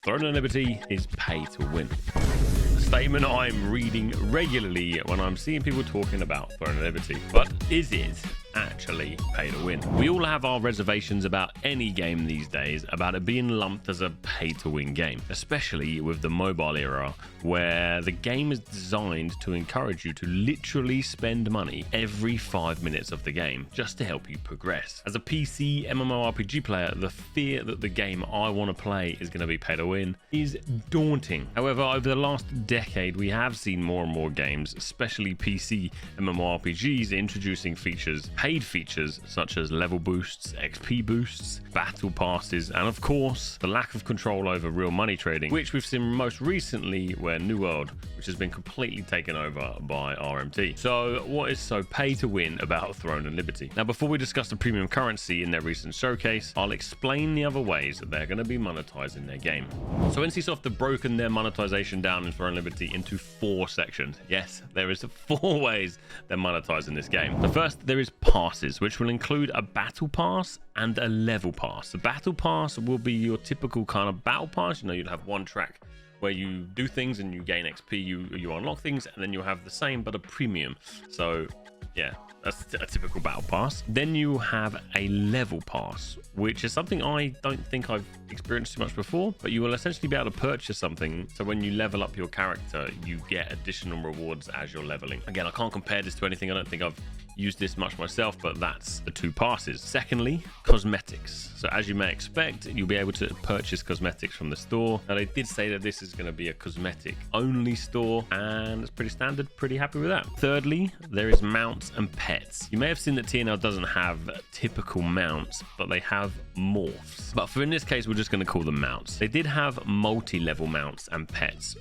Throne of Liberty is pay to win. A statement I'm reading regularly when I'm seeing people talking about Throne of Liberty. But is it actually pay to win? We all have our reservations about any game these days about it being lumped as a pay to win game, especially with the mobile era where the game is designed to encourage you to literally spend money every 5 minutes of the game just to help you progress. As a PC MMORPG player, the fear that the game I want to play is going to be pay to win is daunting. However, over the last decade, we have seen more and more games, especially PC MMORPGs, introducing features, paid features such as level boosts, XP boosts, battle passes, and of course, the lack of control over real money trading, which we've seen most recently where New World, which has been completely taken over by RMT. So what is so pay to win about Throne of Liberty? Now, before we discuss the premium currency in their recent showcase, I'll explain the other ways that they're going to be monetizing their game. So NCSoft have broken their monetization down in Throne of Liberty into 4 sections. Yes, there is 4 ways they're monetizing this game. The first, there is passes, which will include a battle pass and a level pass. The battle pass will be your typical kind of battle pass. You know, you'll have one track where you do things and you gain XP, you unlock things, and then you have the same but a premium. So yeah, that's a typical battle pass. Then you have a level pass, which is something I don't think I've experienced too much before, but you will essentially be able to purchase something. So when you level up your character, you get additional rewards as you're leveling. Again, I can't compare this to anything. I don't think I've used this much myself, but that's the 2 passes. Secondly, cosmetics. So as you may expect, you'll be able to purchase cosmetics from the store. Now, they did say that this is going to be a cosmetic only store, and it's pretty standard. Pretty happy with that. Thirdly, there is mounts and pets. You may have seen that TNL doesn't have typical mounts, but they have morphs. But for in this case, we're just going to call them mounts. They did have multi-level mounts and pets,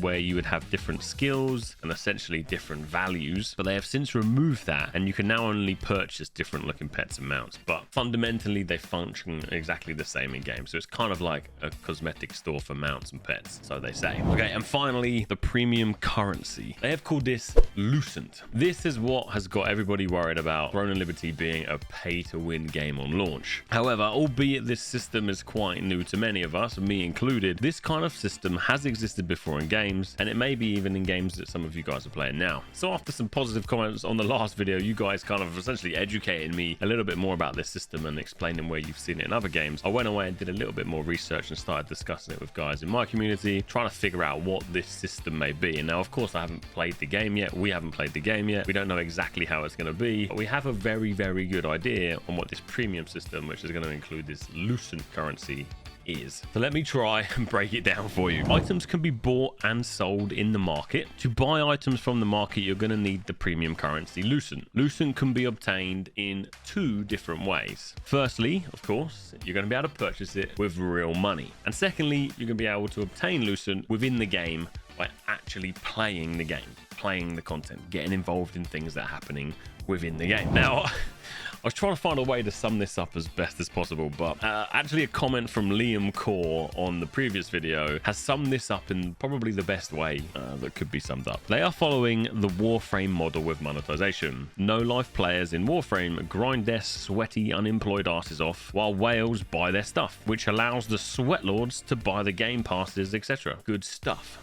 where you would have different skills and essentially different values, but they have since removed that, and you can now only purchase different looking pets and mounts, but fundamentally they function exactly the same in game. So it's kind of like a cosmetic store for mounts and pets, so they say. Okay, and finally, the premium currency. They have called this Lucent. This is what has got everybody worried about Throne of Liberty being a pay to win game on launch. However, albeit this system is quite new to many of us, me included, this kind of system has existed before in games, and it may be even in games that some of you guys are playing now. So after some positive comments on the last video, you guys kind of essentially educated me a little bit more about this system and explaining where you've seen it in other games. I went away and did a little bit more research and started discussing it with guys in my community, trying to figure out what this system may be. And now, of course, I haven't played the game yet. We haven't played the game yet. We don't know exactly how it's going to be, but we have a very, very good idea on what this premium system, which is going to include this Lucent currency, is. So let me try and break it down for you. Items can be bought and sold in the market. To buy items from the market, you're going to need the premium currency Lucent. Lucent can be obtained in 2 different ways. Firstly, of course, you're going to be able to purchase it with real money. And secondly, you're going to be able to obtain Lucent within the game by actually playing the game, playing the content, getting involved in things that are happening within the game. Now, I was trying to find a way to sum this up as best as possible, but actually a comment from Liam Core on the previous video has summed this up in probably the best way that could be summed up. They are following the Warframe model with monetization. No-life players in Warframe grind their sweaty, unemployed asses off while whales buy their stuff, which allows the sweatlords to buy the game passes, etc. Good stuff.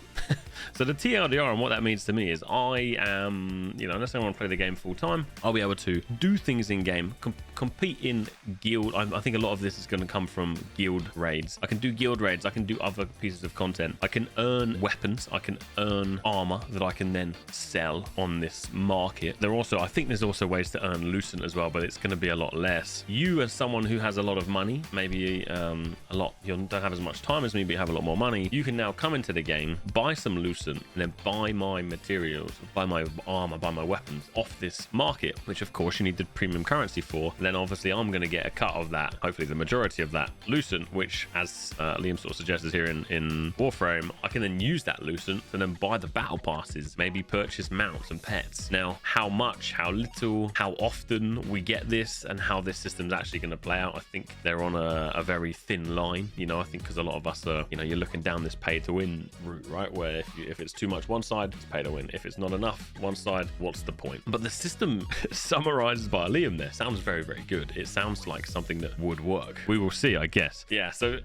So the TLDR and what that means to me is I am, unless I want to play the game full time, I'll be able to do things in game, compete in guild. I think a lot of this is going to come from guild raids. I can do guild raids. I can do other pieces of content. I can earn weapons. I can earn armor that I can then sell on this market. I think there's also ways to earn Lucent as well, but it's going to be a lot less. You, as someone who has a lot of money, maybe you don't have as much time as me, but you have a lot more money, you can now come into the game, buy some Lucent, and then buy my materials, buy my armor, buy my weapons off this market, which of course you need the premium currency for. And then obviously I'm going to get a cut of that, hopefully the majority of that Lucent, which as Liam sort of suggested here in Warframe, I can then use that Lucent and then buy the battle passes, maybe purchase mounts and pets. Now, how much, how little, how often we get this, and how this system's actually going to play out, I think they're on a very thin line, I think, because a lot of us are, you're looking down this pay to win route, right, where if it's too much one side, it's pay to win. If it's not enough one side, what's the point? But the system summarized by Liam there sounds very, very good. It sounds like something that would work. We will see, I guess. Yeah, so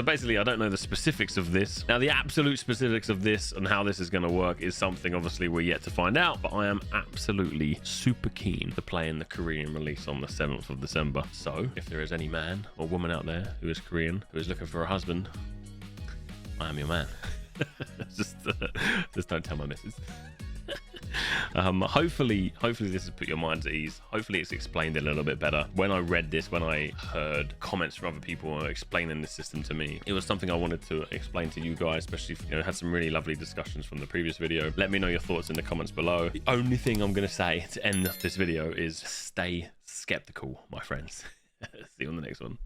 basically, I don't know the specifics of this. Now, the absolute specifics of this and how this is going to work is something obviously we're yet to find out, but I am absolutely super keen to play in the Korean release on the 7th of December. So if there is any man or woman out there who is Korean, who is looking for a husband, I am your man. just don't tell my missus. Hopefully this has put your mind at ease. Hopefully it's explained it a little bit better. When I read this, when I heard comments from other people explaining the system to me, it was something I wanted to explain to you guys, especially if, had some really lovely discussions from the previous video. Let me know your thoughts in the comments below. The only thing I'm going to say to end this video is stay skeptical, my friends. See you on the next one.